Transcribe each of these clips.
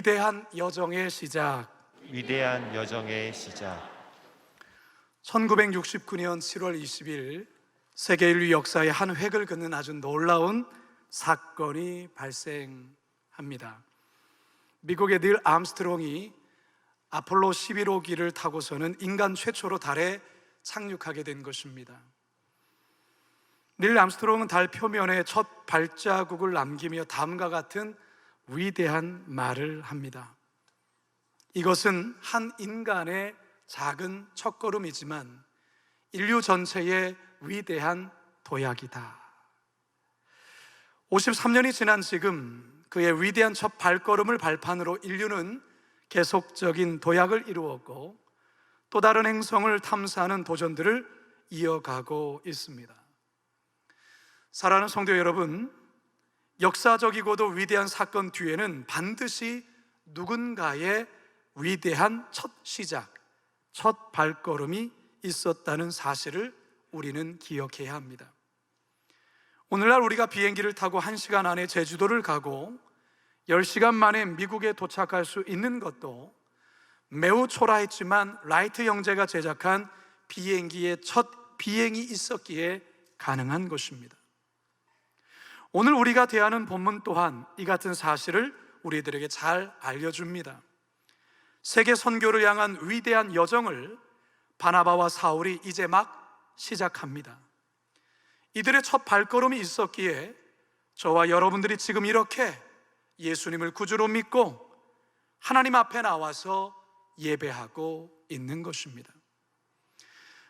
위대한 여정의 시작. 위대한 여정의 시작. 1969년 7월 20일 세계 인류 역사의 한 획을 긋는 아주 놀라운 사건이 발생합니다. 미국의 닐 암스트롱이 아폴로 11호기를 타고서는 인간 최초로 달에 착륙하게 된 것입니다. 닐 암스트롱은 달 표면에 첫 발자국을 남기며 다음과 같은 위대한 말을 합니다. 이것은 한 인간의 작은 첫걸음이지만 인류 전체의 위대한 도약이다. 53년이 지난 지금 그의 위대한 첫 발걸음을 발판으로 인류는 계속적인 도약을 이루었고 또 다른 행성을 탐사하는 도전들을 이어가고 있습니다. 사랑하는 성도 여러분, 역사적이고도 위대한 사건 뒤에는 반드시 누군가의 위대한 첫 시작, 첫 발걸음이 있었다는 사실을 우리는 기억해야 합니다. 오늘날 우리가 비행기를 타고 1시간 안에 제주도를 가고 10시간 만에 미국에 도착할 수 있는 것도 매우 초라했지만 라이트 형제가 제작한 비행기의 첫 비행이 있었기에 가능한 것입니다. 오늘 우리가 대하는 본문 또한 이 같은 사실을 우리들에게 잘 알려줍니다. 세계 선교를 향한 위대한 여정을 바나바와 사울이 이제 막 시작합니다. 이들의 첫 발걸음이 있었기에 저와 여러분들이 지금 이렇게 예수님을 구주로 믿고 하나님 앞에 나와서 예배하고 있는 것입니다.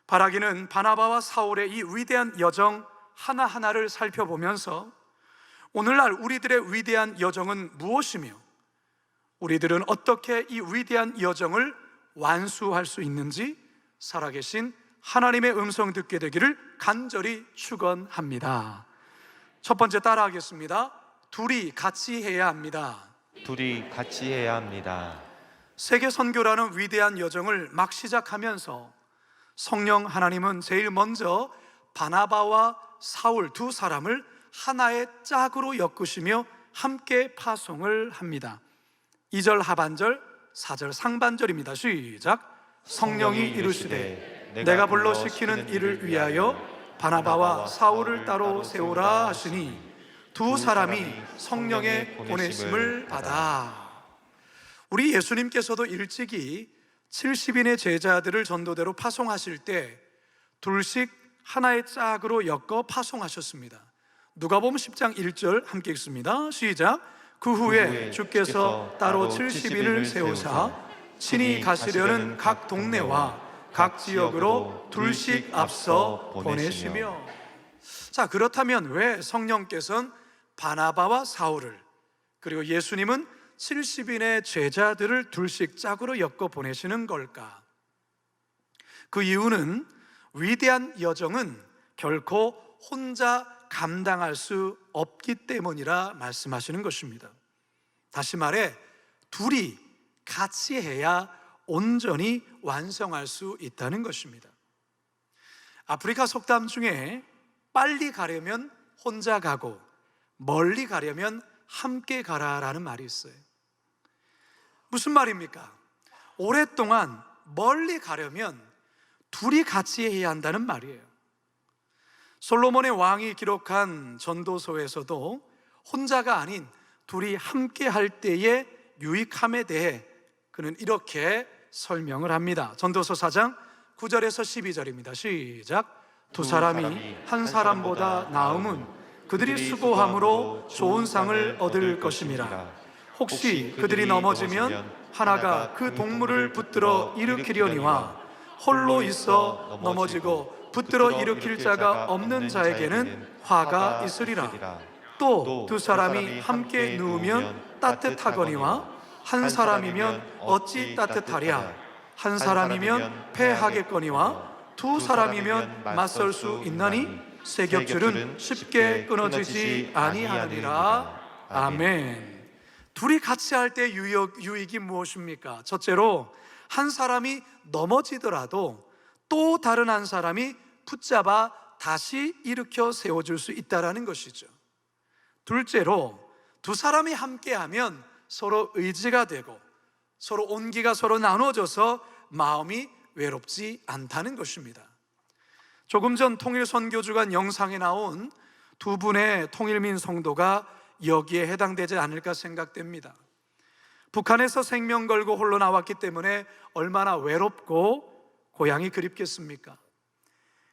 바라기는 바나바와 사울의 이 위대한 여정 하나하나를 살펴보면서 오늘날 우리들의 위대한 여정은 무엇이며 우리들은 어떻게 이 위대한 여정을 완수할 수 있는지 살아계신 하나님의 음성 듣게 되기를 간절히 축원합니다. 첫 번째 따라하겠습니다. 둘이 같이 해야 합니다. 둘이 같이 해야 합니다. 세계 선교라는 위대한 여정을 막 시작하면서 성령 하나님은 제일 먼저 바나바와 사울 두 사람을 하나의 짝으로 엮으시며 함께 파송을 합니다. 2절 하반절, 4절 상반절입니다. 시작. 성령이 이르시되 내가 불러 시키는 일을 위하여 바나바와 사울을 따로 세우라 하시니 두 사람이 성령의 보내심을 받아. 우리 예수님께서도 일찍이 70인의 제자들을 전도대로 파송하실 때 둘씩 하나의 짝으로 엮어 파송하셨습니다. 누가복음 10장 1절 함께 읽습니다. 시작. 그 후에 주께서 따로 70인을 세우사 친히 가시려는 각 동네와 각 지역으로 둘씩 앞서 보내시며. 자, 그렇다면 왜 성령께서는 바나바와 사울을 그리고 예수님은 70인의 제자들을 둘씩 짝으로 엮어 보내시는 걸까? 그 이유는 위대한 여정은 결코 혼자 감당할 수 없기 때문이라 말씀하시는 것입니다. 다시 말해 둘이 같이 해야 온전히 완성할 수 있다는 것입니다. 아프리카 속담 중에 빨리 가려면 혼자 가고 멀리 가려면 함께 가라라는 말이 있어요. 무슨 말입니까? 오랫동안 멀리 가려면 둘이 같이 해야 한다는 말이에요. 솔로몬의 왕이 기록한 전도서에서도 혼자가 아닌 둘이 함께 할 때의 유익함에 대해 그는 이렇게 설명을 합니다. 전도서 4장 9절에서 12절입니다. 시작. 두 사람이 한 사람보다 나음은 그들이 수고함으로 좋은 상을 얻을 것임이라. 혹시 그들이 넘어지면 하나가 그 동물을 붙들어 일으키려니와 홀로 있어 넘어지고 붙들어 일으킬 자가 없는 자에게는 화가 있으리라. 또 두 사람이 함께 누우면 따뜻하거니와 한 사람이면 어찌 따뜻하랴. 한 사람이면 패하겠거니와 두 사람이면 맞설 수 있나니 새 겹줄은 쉽게 끊어지지 아니하느니라. 아멘. 둘이 같이 할 때 유익이 무엇입니까? 첫째로 한 사람이 넘어지더라도 또 다른 한 사람이 붙잡아 다시 일으켜 세워줄 수 있다는 것이죠. 둘째로 두 사람이 함께하면 서로 의지가 되고 서로 온기가 서로 나눠져서 마음이 외롭지 않다는 것입니다. 조금 전 통일선교주간 영상에 나온 두 분의 통일민 성도가 여기에 해당되지 않을까 생각됩니다. 북한에서 생명 걸고 홀로 나왔기 때문에 얼마나 외롭고 고향이 그립겠습니까?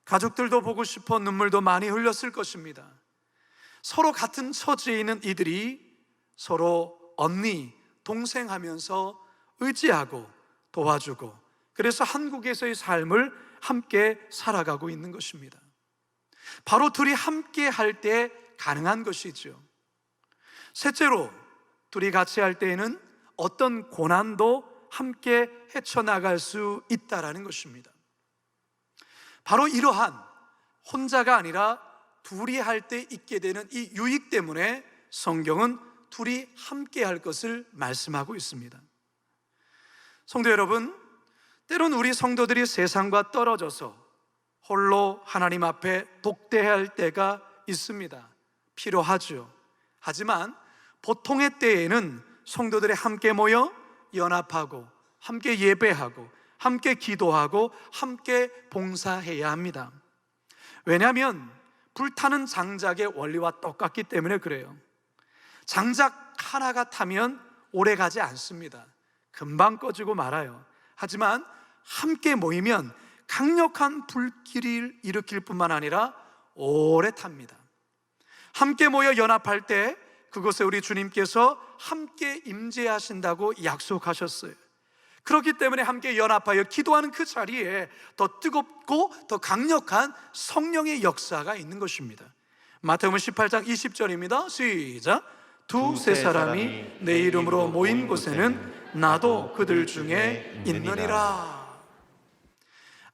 가족들도 보고 싶어 눈물도 많이 흘렸을 것입니다. 서로 같은 처지에 있는 이들이 서로 언니, 동생 하면서 의지하고 도와주고, 그래서 한국에서의 삶을 함께 살아가고 있는 것입니다. 바로 둘이 함께 할 때 가능한 것이죠. 셋째로, 둘이 같이 할 때에는 어떤 고난도 함께 헤쳐나갈 수 있다라는 것입니다. 바로 이러한 혼자가 아니라 둘이 할 때 있게 되는 이 유익 때문에 성경은 둘이 함께 할 것을 말씀하고 있습니다. 성도 여러분, 때론 우리 성도들이 세상과 떨어져서 홀로 하나님 앞에 독대할 때가 있습니다. 필요하죠. 하지만 보통의 때에는 성도들이 함께 모여 연합하고 함께 예배하고 함께 기도하고 함께 봉사해야 합니다. 왜냐하면 불타는 장작의 원리와 똑같기 때문에 그래요. 장작 하나가 타면 오래 가지 않습니다. 금방 꺼지고 말아요. 하지만 함께 모이면 강력한 불길을 일으킬 뿐만 아니라 오래 탑니다. 함께 모여 연합할 때 그곳에 우리 주님께서 함께 임재하신다고 약속하셨어요. 그렇기 때문에 함께 연합하여 기도하는 그 자리에 더 뜨겁고 더 강력한 성령의 역사가 있는 것입니다. 마태복음 18장 20절입니다. 시작. 두세 사람이 내 이름으로 모인 곳에는 나도 그들 중에 있느니라.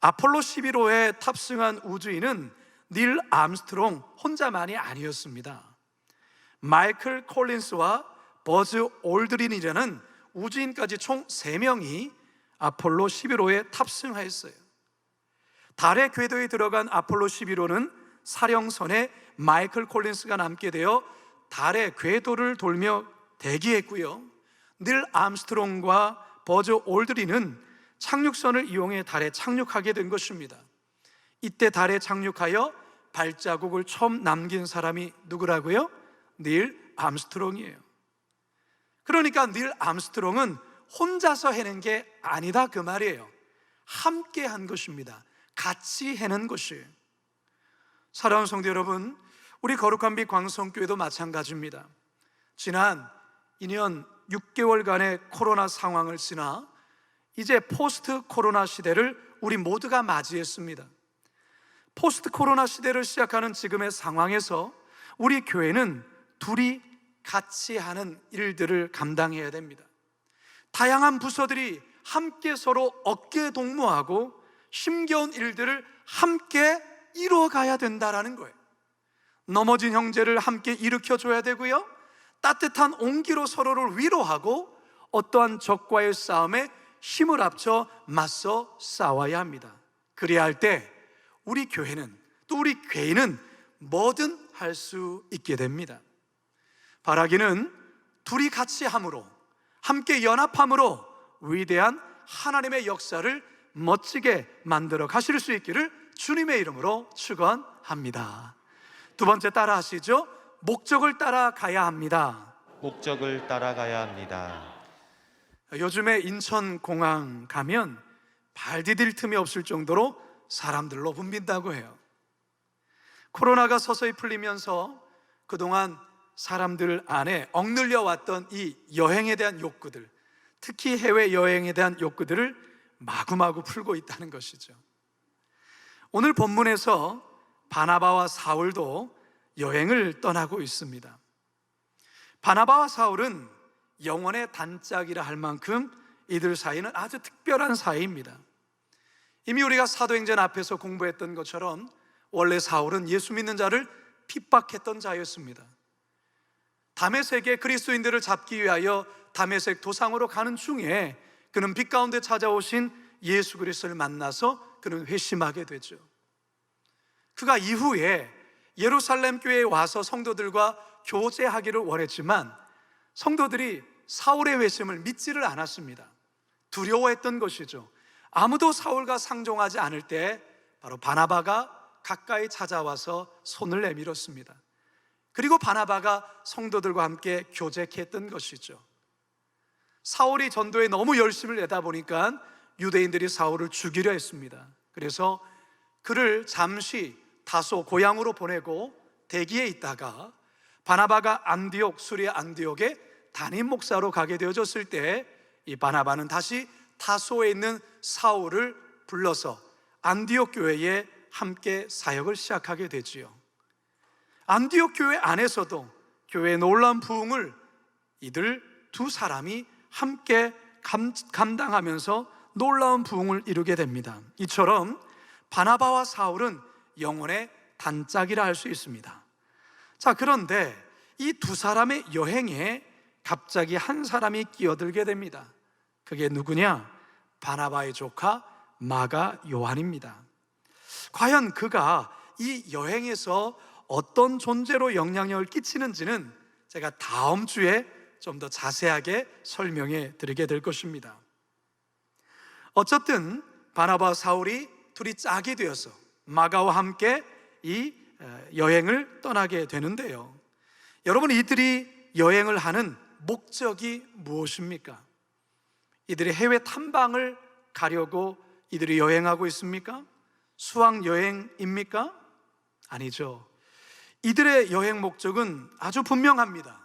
아폴로 11호에 탑승한 우주인은 닐 암스트롱 혼자만이 아니었습니다. 마이클 콜린스와 버즈 올드린이라는 우주인까지 총 3명이 아폴로 11호에 탑승하였어요. 달의 궤도에 들어간 아폴로 11호는 사령선에 마이클 콜린스가 남게 되어 달의 궤도를 돌며 대기했고요, 닐 암스트롱과 버즈 올드린은 착륙선을 이용해 달에 착륙하게 된 것입니다. 이때 달에 착륙하여 발자국을 처음 남긴 사람이 누구라고요? 닐 암스트롱이에요. 그러니까 닐 암스트롱은 혼자서 해낸 게 아니다 그 말이에요. 함께 한 것입니다. 같이 해낸 것이에요. 사랑하는 성도 여러분, 우리 거룩한 빛 광성교회도 마찬가지입니다. 지난 2년 6개월간의 코로나 상황을 지나 이제 포스트 코로나 시대를 우리 모두가 맞이했습니다. 포스트 코로나 시대를 시작하는 지금의 상황에서 우리 교회는 둘이 같이 하는 일들을 감당해야 됩니다. 다양한 부서들이 함께 서로 어깨 동무하고 힘겨운 일들을 함께 이루어가야 된다라는 거예요. 넘어진 형제를 함께 일으켜줘야 되고요, 따뜻한 온기로 서로를 위로하고 어떠한 적과의 싸움에 힘을 합쳐 맞서 싸워야 합니다. 그래야 할 때 우리 교회는, 또 우리 개인은 뭐든 할 수 있게 됩니다. 바라기는 둘이 같이 함으로, 함께 연합함으로 위대한 하나님의 역사를 멋지게 만들어 가실 수 있기를 주님의 이름으로 축원합니다. 두 번째 따라 하시죠. 목적을 따라가야 합니다. 목적을 따라가야 합니다. 요즘에 인천공항 가면 발 디딜 틈이 없을 정도로 사람들로 붐빈다고 해요. 코로나가 서서히 풀리면서 그동안 사람들 안에 억눌려 왔던 이 여행에 대한 욕구들, 특히 해외여행에 대한 욕구들을 마구마구 풀고 있다는 것이죠. 오늘 본문에서 바나바와 사울도 여행을 떠나고 있습니다. 바나바와 사울은 영혼의 단짝이라 할 만큼 이들 사이는 아주 특별한 사이입니다. 이미 우리가 사도행전 앞에서 공부했던 것처럼 원래 사울은 예수 믿는 자를 핍박했던 자였습니다. 다메섹에 그리스도인들을 잡기 위하여 다메섹 도상으로 가는 중에 그는 빛 가운데 찾아오신 예수 그리스도를 만나서 그는 회심하게 되죠. 그가 이후에 예루살렘 교회에 와서 성도들과 교제하기를 원했지만 성도들이 사울의 외침을 믿지를 않았습니다. 두려워했던 것이죠. 아무도 사울과 상종하지 않을 때 바로 바나바가 가까이 찾아와서 손을 내밀었습니다. 그리고 바나바가 성도들과 함께 교제했던 것이죠. 사울이 전도에 너무 열심을 내다 보니까 유대인들이 사울을 죽이려 했습니다. 그래서 그를 잠시 다소 고향으로 보내고 대기에 있다가 바나바가 수리아 안디옥에 담임 목사로 가게 되어졌을 때 이 바나바는 다시 타소에 있는 사울을 불러서 안디옥 교회에 함께 사역을 시작하게 되지요. 안디옥 교회 안에서도 교회의 놀라운 부흥을 이들 두 사람이 함께 감당하면서 놀라운 부흥을 이루게 됩니다. 이처럼 바나바와 사울은 영혼의 단짝이라 할 수 있습니다. 자, 그런데 이 두 사람의 여행에 갑자기 한 사람이 끼어들게 됩니다. 그게 누구냐? 바나바의 조카 마가 요한입니다. 과연 그가 이 여행에서 어떤 존재로 영향력을 끼치는지는 제가 다음 주에 좀 더 자세하게 설명해 드리게 될 것입니다. 어쨌든 바나바와 사울이 둘이 짝이 되어서 마가와 함께 이 여행을 떠나게 되는데요. 여러분, 이들이 여행을 하는 목적이 무엇입니까? 이들이 해외 탐방을 가려고 이들이 여행하고 있습니까? 수학 여행입니까? 아니죠. 이들의 여행 목적은 아주 분명합니다.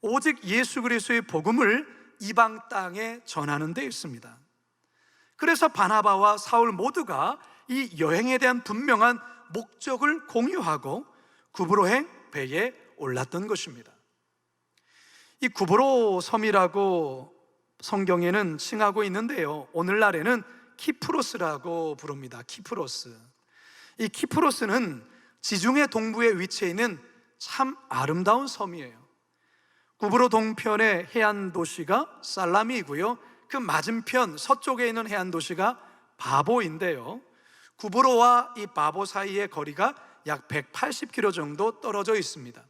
오직 예수 그리스도의 복음을 이방 땅에 전하는 데 있습니다. 그래서 바나바와 사울 모두가 이 여행에 대한 분명한 목적을 공유하고 구브로행 배에 올랐던 것입니다. 이 구브로 섬이라고 성경에는 칭하고 있는데요, 오늘날에는 키프로스라고 부릅니다. 키프로스. 이 키프로스는 지중해 동부에 위치해 있는 참 아름다운 섬이에요. 구브로 동편의 해안 도시가 살라미이고요, 그 맞은편 서쪽에 있는 해안 도시가 바보인데요, 구브로와 이 바보 사이의 거리가 약 180km 정도 떨어져 있습니다.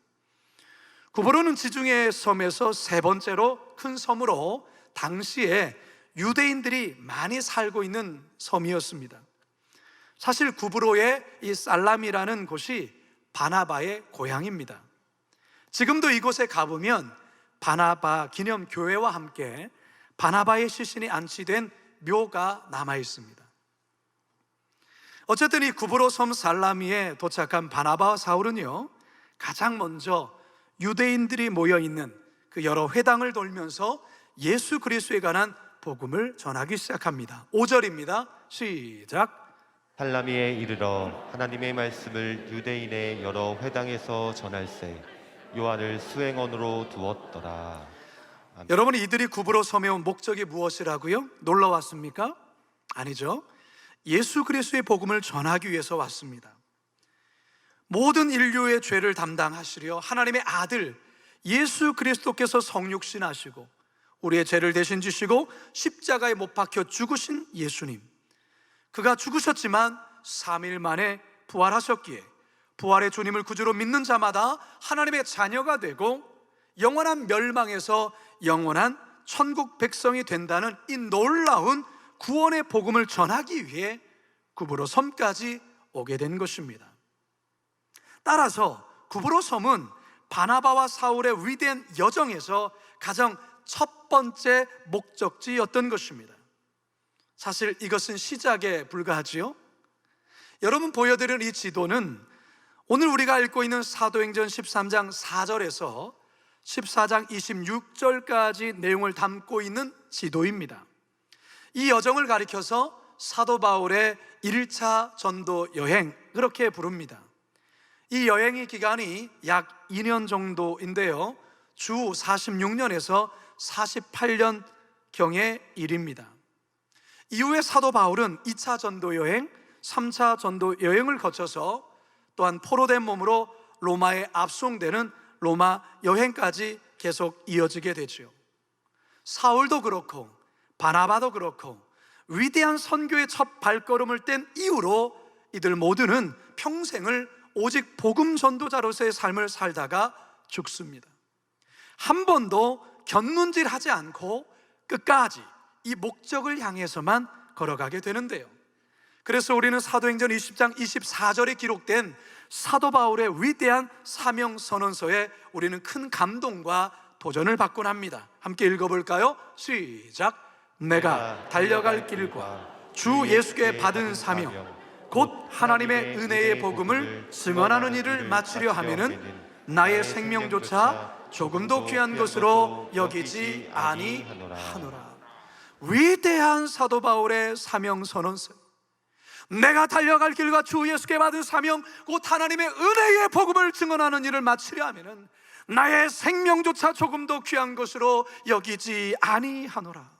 구브로는 지중해 섬에서 세 번째로 큰 섬으로 당시에 유대인들이 많이 살고 있는 섬이었습니다. 사실 구브로의 이 살람이라는 곳이 바나바의 고향입니다. 지금도 이곳에 가보면 바나바 기념 교회와 함께 바나바의 시신이 안치된 묘가 남아 있습니다. 어쨌든 이 구브로 섬 살라미에 도착한 바나바와 사울은요, 가장 먼저 유대인들이 모여 있는 그 여러 회당을 돌면서 예수 그리스도에 관한 복음을 전하기 시작합니다. 5절입니다. 시작. 살라미에 이르러 하나님의 말씀을 유대인의 여러 회당에서 전할세 요한을 수행원으로 두었더라. 아멘. 여러분, 이들이 구브로 섬에 온 목적이 무엇이라고요? 놀러 왔습니까? 아니죠. 예수 그리스도의 복음을 전하기 위해서 왔습니다. 모든 인류의 죄를 담당하시려 하나님의 아들 예수 그리스도께서 성육신하시고 우리의 죄를 대신 지시고 십자가에 못 박혀 죽으신 예수님, 그가 죽으셨지만 3일 만에 부활하셨기에 부활의 주님을 구주로 믿는 자마다 하나님의 자녀가 되고 영원한 멸망에서 영원한 천국 백성이 된다는 이 놀라운 구원의 복음을 전하기 위해 구브로 섬까지 오게 된 것입니다. 따라서 구브로 섬은 바나바와 사울의 위대한 여정에서 가장 첫 번째 목적지였던 것입니다. 사실 이것은 시작에 불과하지요. 여러분, 보여드린 이 지도는 오늘 우리가 읽고 있는 사도행전 13장 4절에서 14장 26절까지 내용을 담고 있는 지도입니다. 이 여정을 가리켜서 사도 바울의 1차 전도 여행, 그렇게 부릅니다. 이 여행의 기간이 약 2년 정도인데요, 주 46년에서 48년경의 일입니다. 이후에 사도 바울은 2차 전도 여행, 3차 전도 여행을 거쳐서 또한 포로된 몸으로 로마에 압송되는 로마 여행까지 계속 이어지게 되죠. 사울도 그렇고 바나바도 그렇고 위대한 선교의 첫 발걸음을 뗀 이후로 이들 모두는 평생을 오직 복음 전도자로서의 삶을 살다가 죽습니다. 한 번도 곁눈질하지 않고 끝까지 이 목적을 향해서만 걸어가게 되는데요. 그래서 우리는 사도행전 20장 24절에 기록된 사도 바울의 위대한 사명 선언서에 우리는 큰 감동과 도전을 받곤 합니다. 함께 읽어볼까요? 시작. 내가 달려갈 길과 주 예수께 받은 사명 곧 하나님의 은혜의 복음을 증언하는 일을 마치려 하면은 나의 생명조차 조금도 귀한 것으로 여기지 아니하노라. 위대한 사도 바울의 사명 선언서, 내가 달려갈 길과 주 예수께 받은 사명 곧 하나님의 은혜의 복음을 증언하는 일을 마치려 하면은 나의 생명조차 조금도 귀한 것으로 여기지 아니하노라.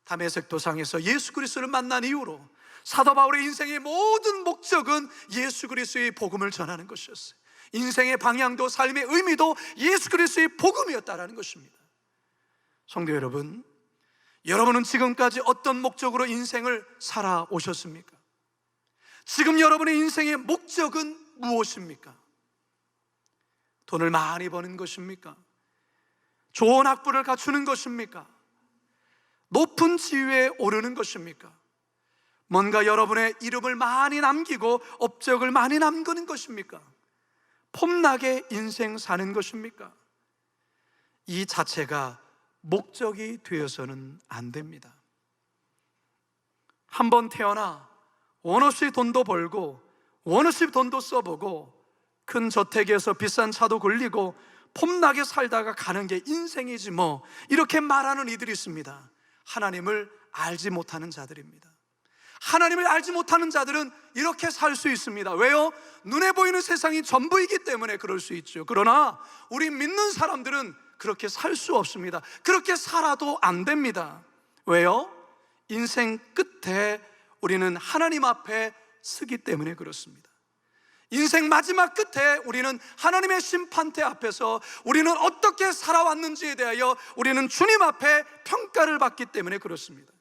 다메섹 도상에서 예수 그리스도를 만난 이후로 사도 바울의 인생의 모든 목적은 예수 그리스도의 복음을 전하는 것이었어요. 인생의 방향도 삶의 의미도 예수 그리스도의 복음이었다라는 것입니다. 성도 여러분, 여러분은 지금까지 어떤 목적으로 인생을 살아오셨습니까? 지금 여러분의 인생의 목적은 무엇입니까? 돈을 많이 버는 것입니까? 좋은 학부를 갖추는 것입니까? 높은 지위에 오르는 것입니까? 뭔가 여러분의 이름을 많이 남기고 업적을 많이 남기는 것입니까? 폼나게 인생 사는 것입니까? 이 자체가 목적이 되어서는 안 됩니다. 한번 태어나 원 없이 돈도 벌고 원 없이 돈도 써보고 큰 저택에서 비싼 차도 굴리고 폼나게 살다가 가는 게 인생이지 뭐, 이렇게 말하는 이들이 있습니다. 하나님을 알지 못하는 자들입니다. 하나님을 알지 못하는 자들은 이렇게 살 수 있습니다. 왜요? 눈에 보이는 세상이 전부이기 때문에 그럴 수 있죠. 그러나 우리 믿는 사람들은 그렇게 살 수 없습니다. 그렇게 살아도 안 됩니다. 왜요? 인생 끝에 우리는 하나님 앞에 서기 때문에 그렇습니다. 인생 마지막 끝에 우리는 하나님의 심판대 앞에서 우리는 어떻게 살아왔는지에 대하여 우리는 주님 앞에 평가를 받기 때문에 그렇습니다.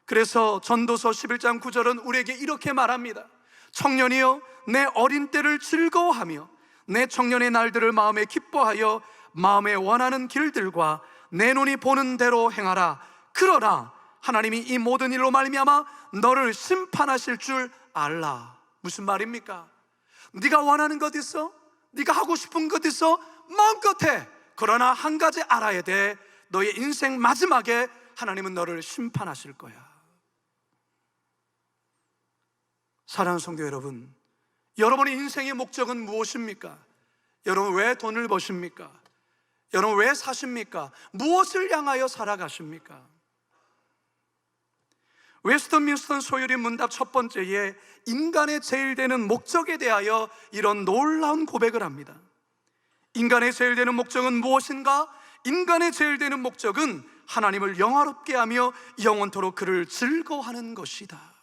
그래서 전도서 11장 9절은 우리에게 이렇게 말합니다. 청년이여, 내 어린 때를 즐거워하며 내 청년의 날들을 마음에 기뻐하여 마음에 원하는 길들과 내 눈이 보는 대로 행하라. 그러나 하나님이 이 모든 일로 말미암아 너를 심판하실 줄 알라. 무슨 말입니까? 네가 원하는 것 있어? 네가 하고 싶은 것 있어? 마음껏 해. 그러나 한 가지 알아야 돼. 너의 인생 마지막에 하나님은 너를 심판하실 거야. 사랑하는 성도 여러분, 여러분의 인생의 목적은 무엇입니까? 여러분 왜 돈을 버십니까? 여러분 왜 사십니까? 무엇을 향하여 살아가십니까? 웨스턴민스턴 소율이 문답 첫 번째에 인간의 제일 되는 목적에 대하여 이런 놀라운 고백을 합니다. 인간의 제일 되는 목적은 무엇인가? 인간의 제일 되는 목적은 하나님을 영화롭게 하며 영원토록 그를 즐거워하는 것이다.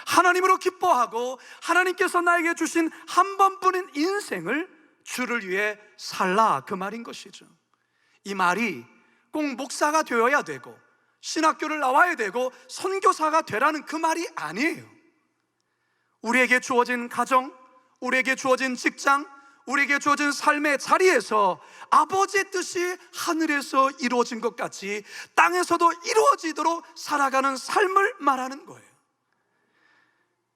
하나님으로 기뻐하고 하나님께서 나에게 주신 한 번뿐인 인생을 주를 위해 살라, 그 말인 것이죠. 이 말이 꼭 목사가 되어야 되고 신학교를 나와야 되고 선교사가 되라는 그 말이 아니에요. 우리에게 주어진 가정, 우리에게 주어진 직장, 우리에게 주어진 삶의 자리에서 아버지의 뜻이 하늘에서 이루어진 것 같이 땅에서도 이루어지도록 살아가는 삶을 말하는 거예요.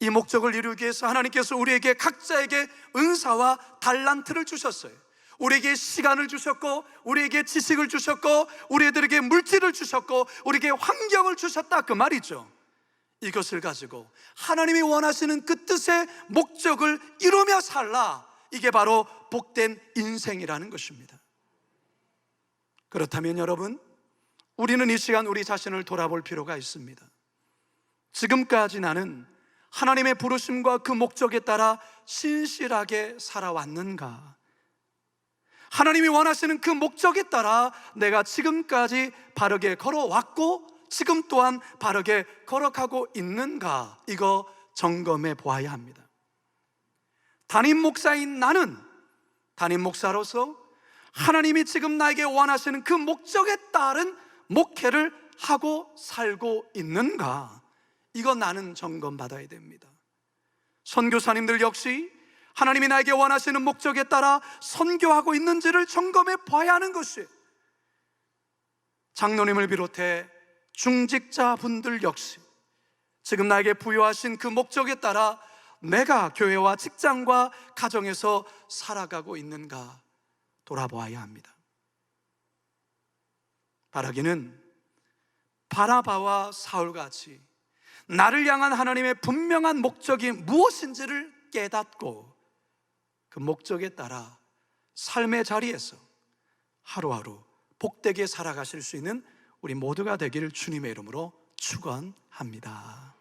이 목적을 이루기 위해서 하나님께서 우리에게 각자에게 은사와 달란트를 주셨어요. 우리에게 시간을 주셨고, 우리에게 지식을 주셨고, 우리들에게 물질을 주셨고, 우리에게 환경을 주셨다, 그 말이죠. 이것을 가지고 하나님이 원하시는 그 뜻의 목적을 이루며 살라, 이게 바로 복된 인생이라는 것입니다. 그렇다면 여러분, 우리는 이 시간 우리 자신을 돌아볼 필요가 있습니다. 지금까지 나는 하나님의 부르심과 그 목적에 따라 신실하게 살아왔는가? 하나님이 원하시는 그 목적에 따라 내가 지금까지 바르게 걸어왔고 지금 또한 바르게 걸어가고 있는가? 이거 점검해 보아야 합니다. 담임 목사인 나는 담임 목사로서 하나님이 지금 나에게 원하시는 그 목적에 따른 목회를 하고 살고 있는가? 이거 나는 점검받아야 됩니다. 선교사님들 역시 하나님이 나에게 원하시는 목적에 따라 선교하고 있는지를 점검해 봐야 하는 것이, 장로님을 비롯해 중직자분들 역시 지금 나에게 부여하신 그 목적에 따라 내가 교회와 직장과 가정에서 살아가고 있는가 돌아보아야 합니다. 바라기는 바나바와 사울같이 나를 향한 하나님의 분명한 목적이 무엇인지를 깨닫고 그 목적에 따라 삶의 자리에서 하루하루 복되게 살아가실 수 있는 우리 모두가 되기를 주님의 이름으로 축원합니다.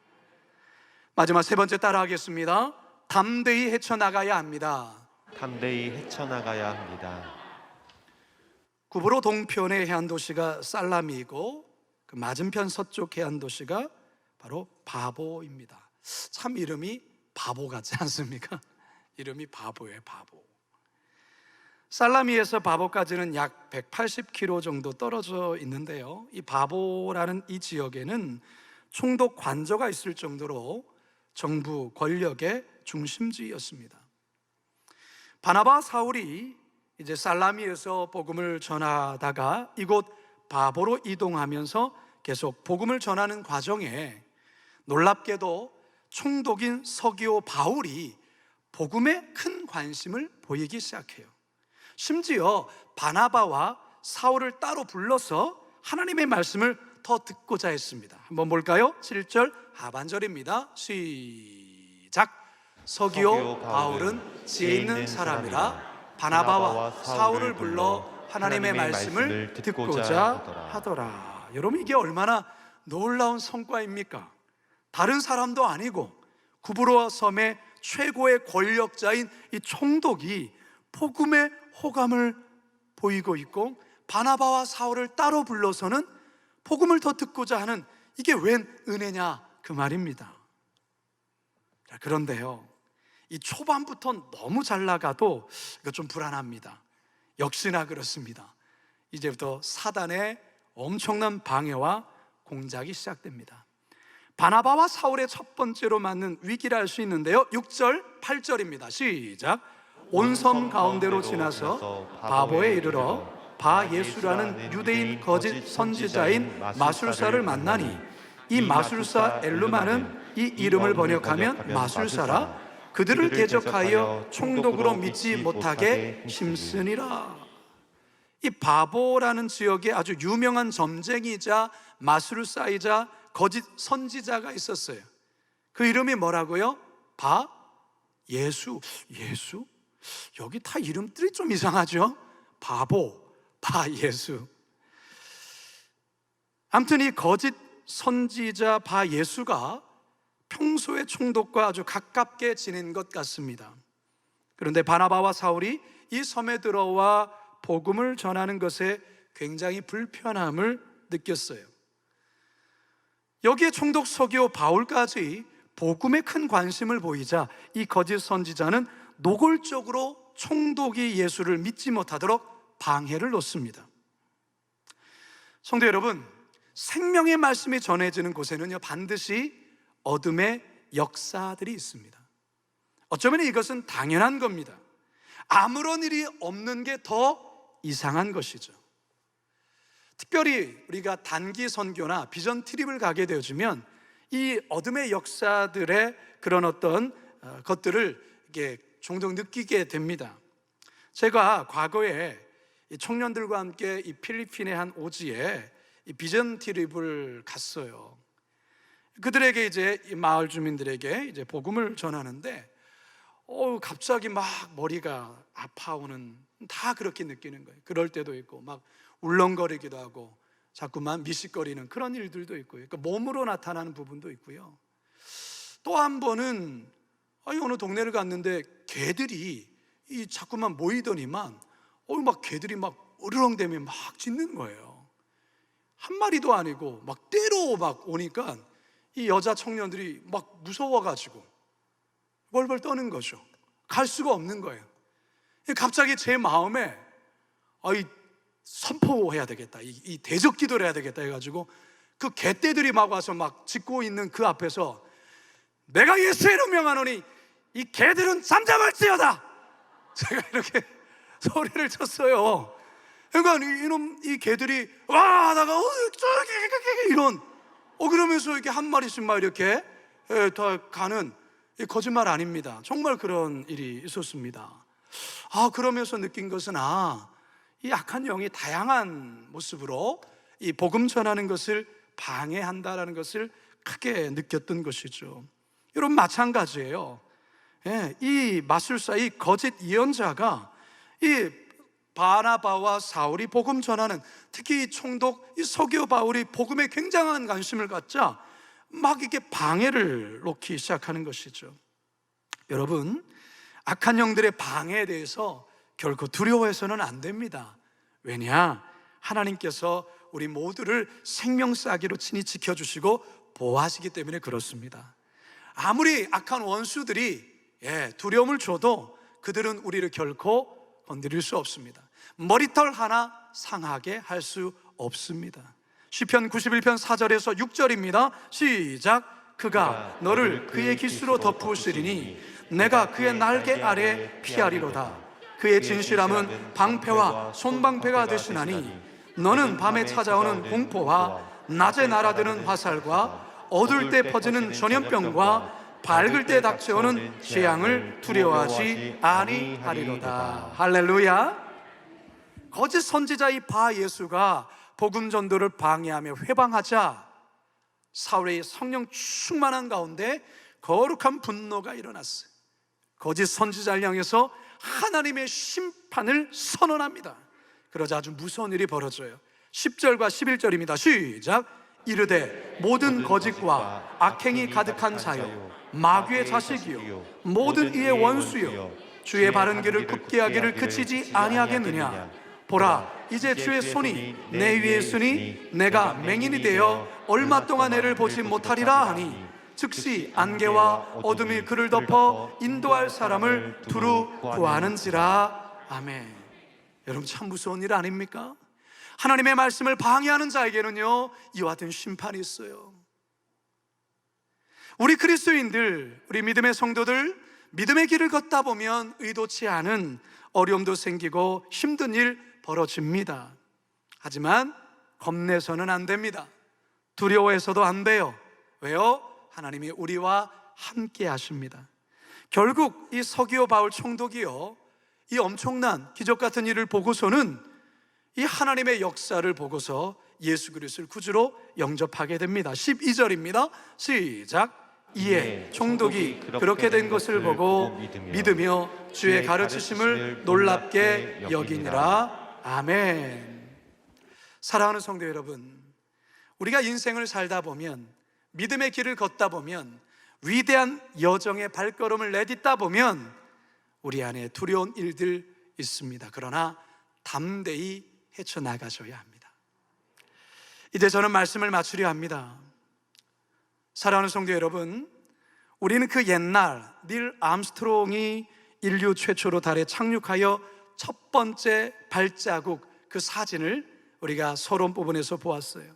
마지막 세 번째 따라하겠습니다. 담대히 헤쳐나가야 합니다. 담대히 헤쳐나가야 합니다. 구브로 동편의 해안 도시가 살라미이고 그 맞은편 서쪽 해안 도시가 바로 바보입니다. 참 이름이 바보 같지 않습니까? 이름이 바보예요, 바보. 살라미에서 바보까지는 약 180km 정도 떨어져 있는데요, 이 바보라는 이 지역에는 총독 관저가 있을 정도로 정부 권력의 중심지였습니다. 바나바 사울이 이제 살라미에서 복음을 전하다가 이곳 바보로 이동하면서 계속 복음을 전하는 과정에 놀랍게도 총독인 서기오 바울이 복음에 큰 관심을 보이기 시작해요. 심지어 바나바와 사울을 따로 불러서 하나님의 말씀을 더 듣고자 했습니다. 한번 볼까요? 7절 하반절입니다. 시작. 서기오 바울은 지혜 있는 사람이라 바나바와 사울을 불러 하나님의 말씀을 듣고자 하더라. 여러분, 이게 얼마나 놀라운 성과입니까? 다른 사람도 아니고 구브로와 섬의 최고의 권력자인 이 총독이 복음의 호감을 보이고 있고 바나바와 사울을 따로 불러서는 복음을 더 듣고자 하는, 이게 웬 은혜냐 그 말입니다. 자, 그런데요, 이 초반부터 너무 잘 나가도 이거 좀 불안합니다. 역시나 그렇습니다. 이제부터 사단의 엄청난 방해와 공작이 시작됩니다. 바나바와 사울의 첫 번째로 맞는 위기를 알 수 있는데요, 6절 8절입니다. 시작. 온 섬 가운데로 지나서 바보에 이르러 바 예수라는 유대인 거짓 선지자인 마술사를 만나니 이 마술사 엘루마는 이 이름을 번역하면 마술사라 그들을 대적하여 총독으로 믿지 못하게 힘쓰니라. 이 바보라는 지역에 아주 유명한 점쟁이자 마술사이자 거짓 선지자가 있었어요. 그 이름이 뭐라고요? 바 예수. 예수? 여기 다 이름들이 좀 이상하죠? 바보, 바 예수. 아무튼 이 거짓 선지자 바 예수가 평소에 총독과 아주 가깝게 지낸 것 같습니다. 그런데 바나바와 사울이 이 섬에 들어와 복음을 전하는 것에 굉장히 불편함을 느꼈어요. 여기에 총독 서기오 바울까지 복음에 큰 관심을 보이자 이 거짓 선지자는 노골적으로 총독이 예수를 믿지 못하도록 방해를 놓습니다. 성도 여러분, 생명의 말씀이 전해지는 곳에는요, 반드시 어둠의 역사들이 있습니다. 어쩌면 이것은 당연한 겁니다. 아무런 일이 없는 게 더 이상한 것이죠. 특별히 우리가 단기 선교나 비전 트립을 가게 되어지면 이 어둠의 역사들의 그런 어떤 것들을 이게 종종 느끼게 됩니다. 제가 과거에 이 청년들과 함께 이 필리핀의 한 오지에 이 비전 트립을 갔어요. 그들에게 이제 이 마을 주민들에게 이제 복음을 전하는데 갑자기 막 머리가 아파오는, 다 그렇게 느끼는 거예요. 그럴 때도 있고 막 울렁거리기도 하고 자꾸만 미식거리는 그런 일들도 있고요. 그러니까 몸으로 나타나는 부분도 있고요. 또 한 번은 어느 동네를 갔는데 개들이 이 자꾸만 모이더니만 막 개들이 막 으르렁대며 막 짖는 거예요. 한 마리도 아니고 막 때로 막 오니까 이 여자 청년들이 막 무서워가지고 벌벌 떠는 거죠. 갈 수가 없는 거예요. 갑자기 제 마음에 선포해야 되겠다, 이 대적 기도를 해야 되겠다 해가지고 그 개떼들이 막 와서 막 짖고 있는 그 앞에서 내가 예수의 이름 명하노니 이 개들은 잠잠할지어다. 제가 이렇게 소리를 쳤어요. 그러니까 이 개들이 와 하다가 이런 그러면서 이렇게 한 마리씩 막 이렇게 다 가는, 거짓말 아닙니다. 정말 그런 일이 있었습니다. 그러면서 느낀 것은 이 악한 영이 다양한 모습으로 이 복음 전하는 것을 방해한다라는 것을 크게 느꼈던 것이죠. 여러분, 마찬가지예요. 이 마술사, 이 거짓 예언자가 이 바나바와 사울이 복음 전하는, 특히 이 총독 이 서기오 바울이 복음에 굉장한 관심을 갖자 막 이렇게 방해를 놓기 시작하는 것이죠. 여러분, 악한 영들의 방해에 대해서 결코 두려워해서는 안 됩니다. 왜냐? 하나님께서 우리 모두를 생명싸기로 친히 지켜주시고 보호하시기 때문에 그렇습니다. 아무리 악한 원수들이 두려움을 줘도 그들은 우리를 결코 건드릴 수 없습니다. 머리털 하나 상하게 할 수 없습니다. 시편 91편 4절에서 6절입니다. 시작. 그가 너를 그의 깃으로 덮으시리니 내가 그의 날개 아래 피하리로다. 그의 진실함은 방패와 손방패가 되시나니 너는 밤에 찾아오는 공포와 낮에 날아드는 화살과 어두울 때 퍼지는 전염병과 밝을 때 닥쳐오는 재앙을 두려워하지 아니하리로다. 할렐루야. 거짓 선지자 이 바 예수가 복음 전도를 방해하며 회방하자 사울의 성령 충만한 가운데 거룩한 분노가 일어났어요. 거짓 선지자를 향해서 하나님의 심판을 선언합니다. 그러자 아주 무서운 일이 벌어져요. 10절과 11절입니다. 시작. 이르되 모든 거짓과 악행이 가득한 자요 마귀의 자식이요 모든 이의 원수요 주의 바른 길을 굳게 하기를 그치지 아니하겠느냐. 보라, 이제 주의 손이 내 위에 있으니 내가 맹인이 되어 얼마 동안 애를 보지 못하리라 하니 즉시 안개와 어둠이 그를 덮어 인도할 사람을 두루 구하는지라. 아멘. 여러분, 참 무서운 일 아닙니까? 하나님의 말씀을 방해하는 자에게는요 이와 같은 심판이 있어요. 우리 그리스도인들, 우리 믿음의 성도들, 믿음의 길을 걷다 보면 의도치 않은 어려움도 생기고 힘든 일 벌어집니다. 하지만 겁내서는 안 됩니다. 두려워해서도 안 돼요. 왜요? 하나님이 우리와 함께 하십니다. 결국 이 서기오 바울 총독이요 이 엄청난 기적 같은 일을 보고서는 이 하나님의 역사를 보고서 예수 그리스도를 구주로 영접하게 됩니다. 12절입니다. 시작. 이에 총독이 그렇게 된 것을 보고 믿으며 주의 가르치심을 놀랍게 여기니라. 아멘. 사랑하는 성도 여러분, 우리가 인생을 살다 보면, 믿음의 길을 걷다 보면, 위대한 여정의 발걸음을 내딛다 보면 우리 안에 두려운 일들 있습니다. 그러나 담대히 헤쳐나가셔야 합니다. 이제 저는 말씀을 마치려 합니다. 사랑하는 성도 여러분, 우리는 그 옛날 닐 암스트롱이 인류 최초로 달에 착륙하여 첫 번째 발자국, 그 사진을 우리가 서론 부분에서 보았어요.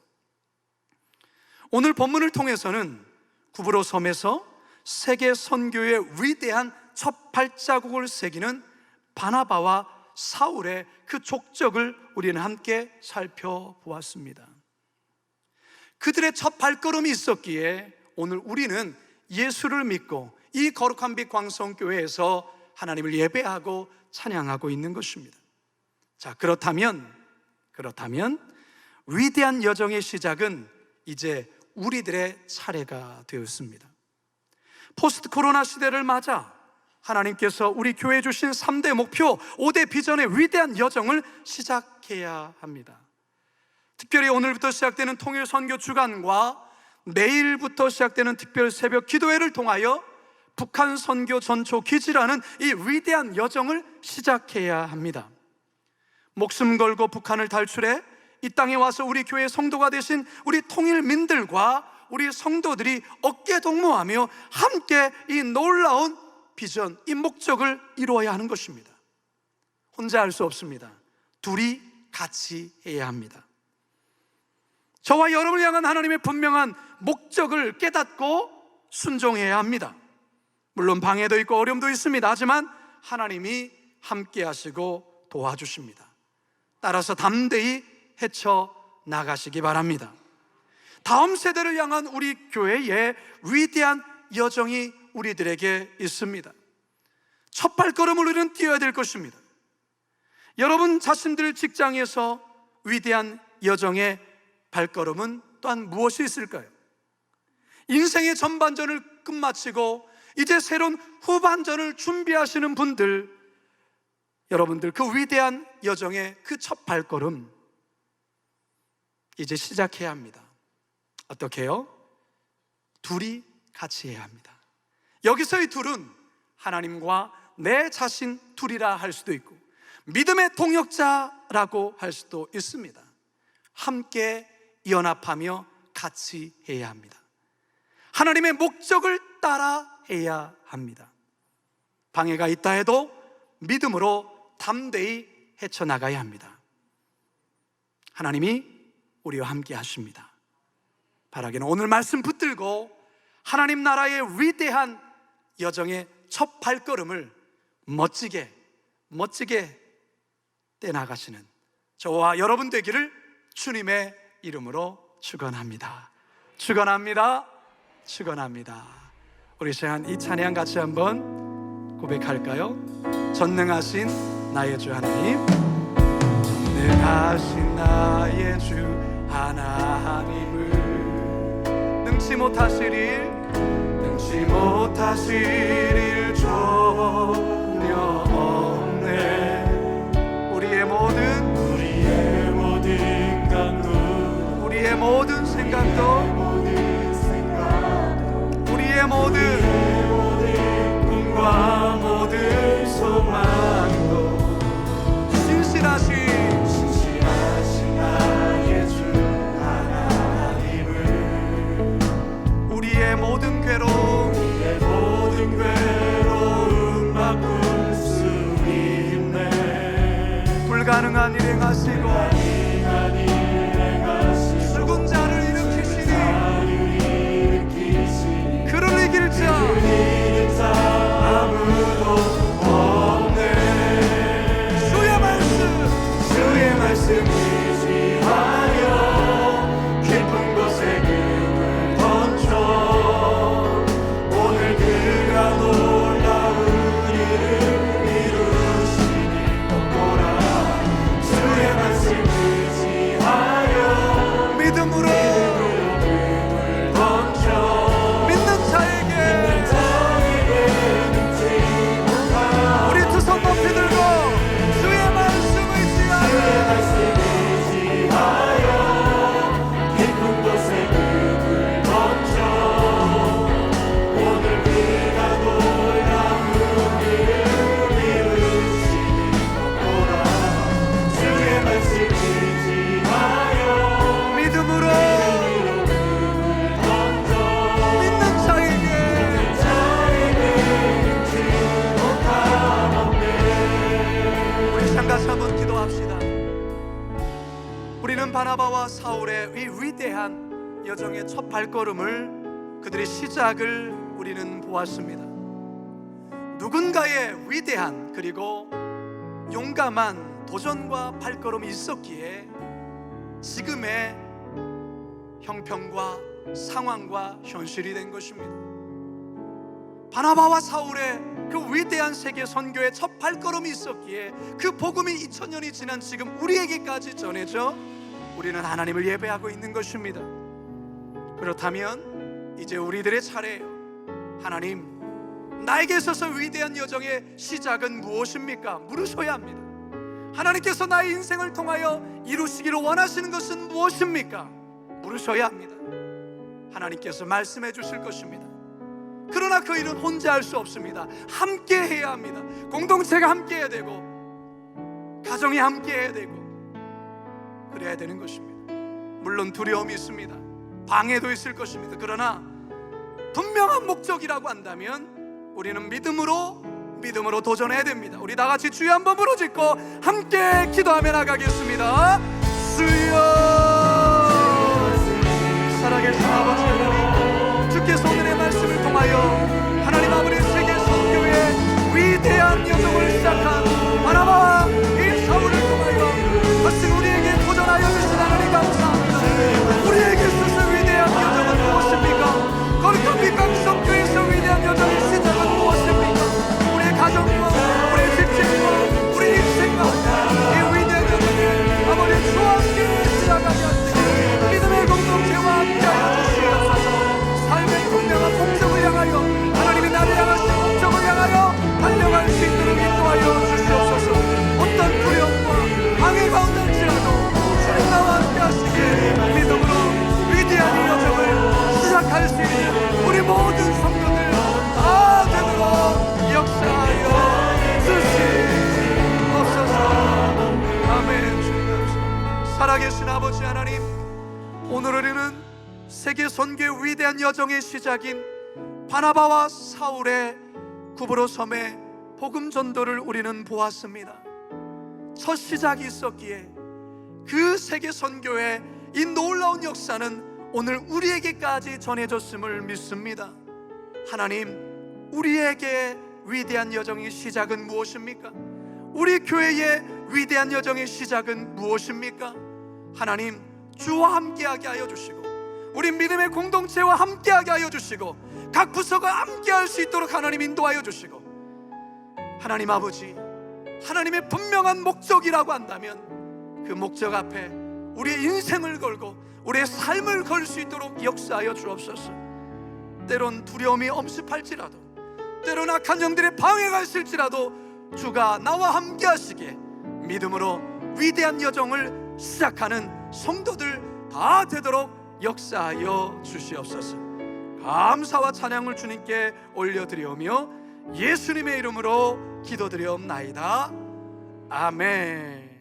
오늘 본문을 통해서는 구브로 섬에서 세계 선교의 위대한 첫 발자국을 새기는 바나바와 사울의 그 족적을 우리는 함께 살펴보았습니다. 그들의 첫 발걸음이 있었기에 오늘 우리는 예수를 믿고 이 거룩한 빛 광성교회에서 하나님을 예배하고 찬양하고 있는 것입니다. 자, 그렇다면 위대한 여정의 시작은 이제 우리들의 차례가 되었습니다. 포스트 코로나 시대를 맞아 하나님께서 우리 교회에 주신 3대 목표, 5대 비전의 위대한 여정을 시작해야 합니다. 특별히 오늘부터 시작되는 통일 선교 주간과 내일부터 시작되는 특별 새벽 기도회를 통하여 북한 선교 전초 기지라는 이 위대한 여정을 시작해야 합니다. 목숨 걸고 북한을 탈출해 이 땅에 와서 우리 교회 성도가 되신 우리 통일민들과 우리 성도들이 어깨 동무하며 함께 이 놀라운 비전, 이 목적을 이루어야 하는 것입니다. 혼자 할 수 없습니다. 둘이 같이 해야 합니다. 저와 여러분을 향한 하나님의 분명한 목적을 깨닫고 순종해야 합니다. 물론 방해도 있고 어려움도 있습니다. 하지만 하나님이 함께 하시고 도와주십니다. 따라서 담대히 헤쳐나가시기 바랍니다. 다음 세대를 향한 우리 교회의 위대한 여정이 우리들에게 있습니다. 첫 발걸음을 우리는 띄어야 될 것입니다. 여러분 자신들 직장에서 위대한 여정의 발걸음은 또한 무엇이 있을까요? 인생의 전반전을 끝마치고 이제 새로운 후반전을 준비하시는 분들, 여러분들 그 위대한 여정의 그 첫 발걸음 이제 시작해야 합니다. 어떻게 해요? 둘이 같이 해야 합니다. 여기서의 둘은 하나님과 내 자신 둘이라 할 수도 있고 믿음의 동역자라고 할 수도 있습니다. 함께 연합하며 같이 해야 합니다. 하나님의 목적을 따라 해야 합니다. 방해가 있다 해도 믿음으로 담대히 헤쳐나가야 합니다. 하나님이 우리와 함께 하십니다. 바라기는 오늘 말씀 붙들고 하나님 나라의 위대한 여정의 첫 발걸음을 멋지게 떼나가시는 저와 여러분 되기를 주님의 이름으로 축원합니다. 축원합니다. 우리 시간 이 찬양 같이 한번 고백할까요? 전능하신 나의 주 하나님, 전능하신 나의 주 하나님을 능치 못하실 일 전혀 없네. 우리의 모든 간구, 우리의 모든 생각도, 우리의 모든 꿈과 모든 소망도 신실하신 나의 주 하나님을 우리의 모든 괴로움 바꿀 수 있네. 불가능한 일 행하시고 죽은 자를 일으키시니 그를 이길 자 아무도 없네. 주의 말씀 의지하여 깊은 곳에 금을 던져 오늘 그가 놀라운 일을 이루시니 보라. 주의 말씀 의지하여 믿음으로 금을 던져 믿는 자에게 우리 두 손 높이 들고 주의 말씀 의지하여 깊은 곳에 금을 던져 오늘 그가 놀라운 일을 이루시니 보라. 주의 말씀 의지하여 믿음으로 믿는 자에게 우리 같이 한번 기도합시다. 우리는 바나바와 사울의 이 위대한 여정의 첫 발걸음을 그들의 시작을 우리는 보았습니다. 누군가의 위대한 그리고 용감한 도전과 발걸음이 있었기에 지금의 형편과 상황과 현실이 된 것입니다. 바나바와 사울의 그 위대한 세계 선교의 첫 발걸음이 있었기에 그 복음이 2000년이 지난 지금 우리에게까지 전해져 우리는 하나님을 예배하고 있는 것입니다. 그렇다면 이제 우리들의 차례예요. 하나님, 나에게 있어서 위대한 여정의 시작은 무엇입니까? 물으셔야 합니다. 하나님께서 나의 인생을 통하여 이루시기를 원하시는 것은 무엇입니까? 물으셔야 합니다. 하나님께서 말씀해 주실 것입니다. 그러나 그 일은 혼자 할 수 없습니다. 함께 해야 합니다. 공동체가 함께 해야 되고 가정이 함께 해야 되고 그래야 되는 것입니다. 물론 두려움이 있습니다. 방해도 있을 것입니다. 그러나 분명한 목적이라고 한다면 우리는 믿음으로 도전해야 됩니다. 우리 다 같이 주여 한번 부르짖고 함께 기도하며 나가겠습니다. 주여, 살아계신 아버지 하나님, 주께서 오늘의 말씀을 통하여 하나님 아버지의 세계 세계 선교의 위대한 여정의 시작인 바나바와 사울의 구브로 섬의 복음 전도를 우리는 보았습니다. 첫 시작이 있었기에 그 세계 선교의 이 놀라운 역사는 오늘 우리에게까지 전해졌음을 믿습니다. 하나님, 우리에게 위대한 여정의 시작은 무엇입니까? 우리 교회의 위대한 여정의 시작은 무엇입니까? 하나님, 주와 함께하게 하여 주시고 우리 믿음의 공동체와 함께하게 하여 주시고 각 부서가 함께할 수 있도록 하나님 인도하여 주시고, 하나님 아버지, 하나님의 분명한 목적이라고 한다면 그 목적 앞에 우리의 인생을 걸고 우리의 삶을 걸 수 있도록 역사하여 주옵소서. 때론 두려움이 엄습할지라도, 때론 악한 영들의 방해가 있을지라도 주가 나와 함께 하시기에 믿음으로 위대한 여정을 시작하는 성도들 다 되도록 역사하여 주시옵소서. 감사와 찬양을 주님께 올려드리오며 예수님의 이름으로 기도드리옵나이다. 아멘.